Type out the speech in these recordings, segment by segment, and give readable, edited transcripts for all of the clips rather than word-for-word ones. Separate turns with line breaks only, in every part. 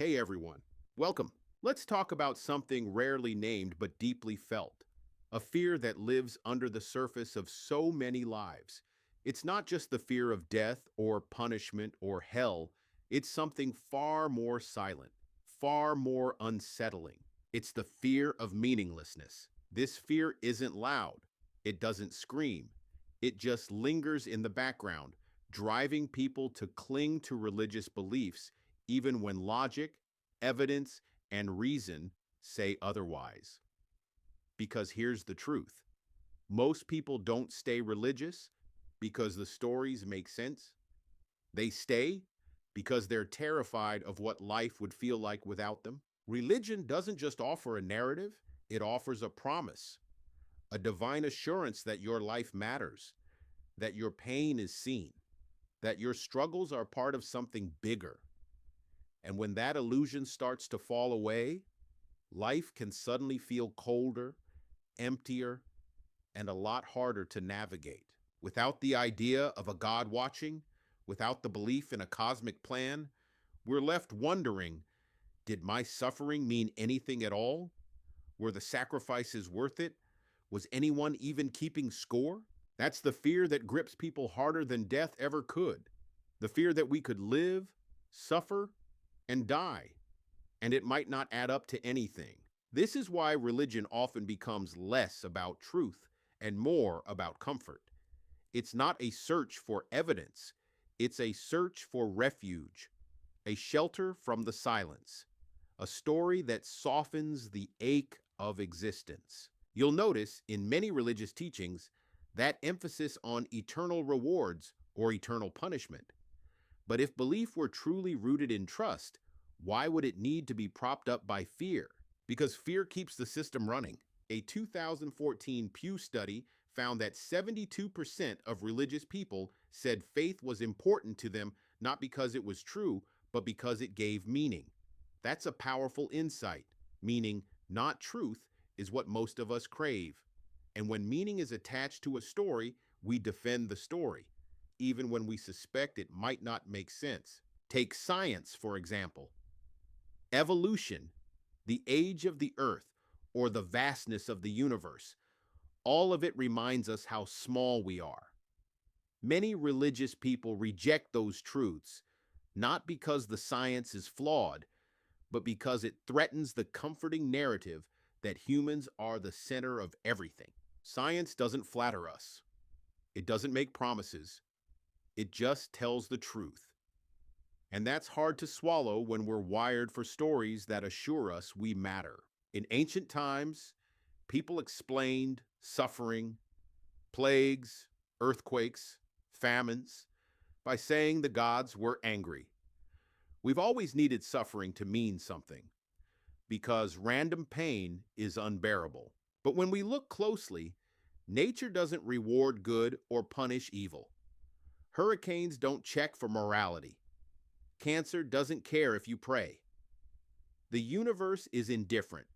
Hey everyone, welcome. Let's talk about something rarely named but deeply felt. A fear that lives under the surface of so many lives. It's not just the fear of death or punishment or hell, it's something far more silent, far more unsettling. It's the fear of meaninglessness. This fear isn't loud, it doesn't scream, it just lingers in the background, driving people to cling to religious beliefs even when logic, evidence, and reason say otherwise. Because here's the truth: most people don't stay religious because the stories make sense. They stay because they're terrified of what life would feel like without them. Religion doesn't just offer a narrative, it offers a promise, a divine assurance that your life matters, that your pain is seen, that your struggles are part of something bigger. And when that illusion starts to fall away, life can suddenly feel colder, emptier, and a lot harder to navigate. Without the idea of a God watching, without the belief in a cosmic plan, we're left wondering, did my suffering mean anything at all? Were the sacrifices worth it? Was anyone even keeping score? That's the fear that grips people harder than death ever could. The fear that we could live, suffer, and die, and it might not add up to anything. This is why religion often becomes less about truth and more about comfort. It's not a search for evidence, it's a search for refuge, a shelter from the silence, a story that softens the ache of existence. You'll notice in many religious teachings that emphasis on eternal rewards or eternal punishment. But if belief were truly rooted in trust, why would it need to be propped up by fear? Because fear keeps the system running. A 2014 Pew study found that 72% of religious people said faith was important to them not because it was true, but because it gave meaning. That's a powerful insight, meaning not truth is what most of us crave. And when meaning is attached to a story, we defend the story, even when we suspect it might not make sense. Take science, for example. Evolution, the age of the earth, or the vastness of the universe, all of it reminds us how small we are. Many religious people reject those truths, not because the science is flawed, but because it threatens the comforting narrative that humans are the center of everything. Science doesn't flatter us. It doesn't make promises. It just tells the truth. And that's hard to swallow when we're wired for stories that assure us we matter. In ancient times, people explained suffering, plagues, earthquakes, famines by saying the gods were angry. We've always needed suffering to mean something, because random pain is unbearable. But when we look closely, nature doesn't reward good or punish evil. Hurricanes don't check for morality. Cancer doesn't care if you pray. The universe is indifferent,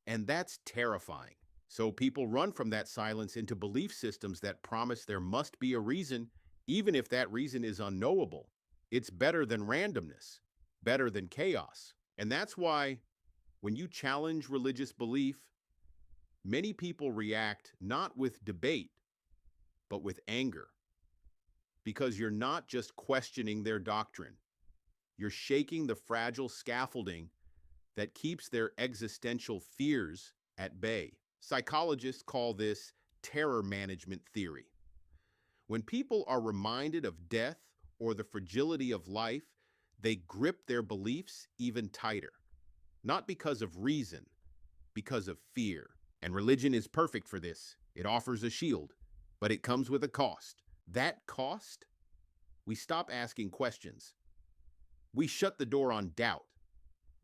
and that's terrifying. So people run from that silence into belief systems that promise there must be a reason, even if that reason is unknowable. It's better than randomness, better than chaos. And that's why, when you challenge religious belief, many people react not with debate, but with anger. Because you're not just questioning their doctrine, you're shaking the fragile scaffolding that keeps their existential fears at bay. Psychologists call this terror management theory. When people are reminded of death or the fragility of life, they grip their beliefs even tighter. Not because of reason, because of fear. And religion is perfect for this. It offers a shield, but it comes with a cost. That cost? We stop asking questions. We shut the door on doubt.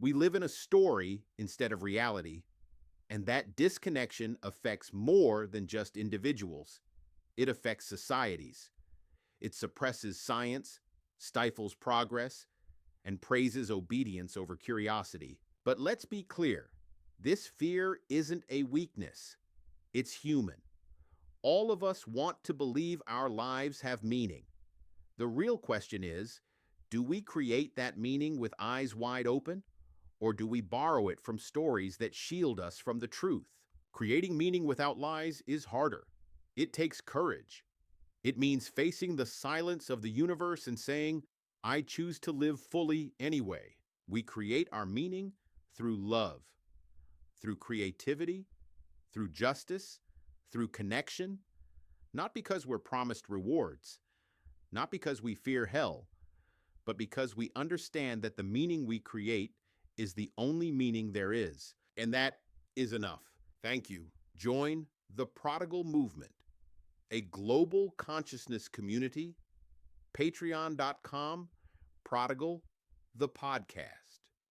We live in a story instead of reality, and that disconnection affects more than just individuals. It affects societies. It suppresses science, stifles progress, and praises obedience over curiosity. But let's be clear, this fear isn't a weakness. It's human. All of us want to believe our lives have meaning. The real question is, Do we create that meaning with eyes wide open, or do we borrow it from stories that shield us from the truth? Creating meaning without lies is harder. It takes courage. It means facing the silence of the universe and saying, I choose to live fully anyway. We create our meaning through love, through creativity, through justice, through connection, not because we're promised rewards, not because we fear hell, but because we understand that the meaning we create is the only meaning there is. And that is enough. Thank you. Join the Prodigal Movement, a global consciousness community. Patreon.com, Prodigal, the podcast.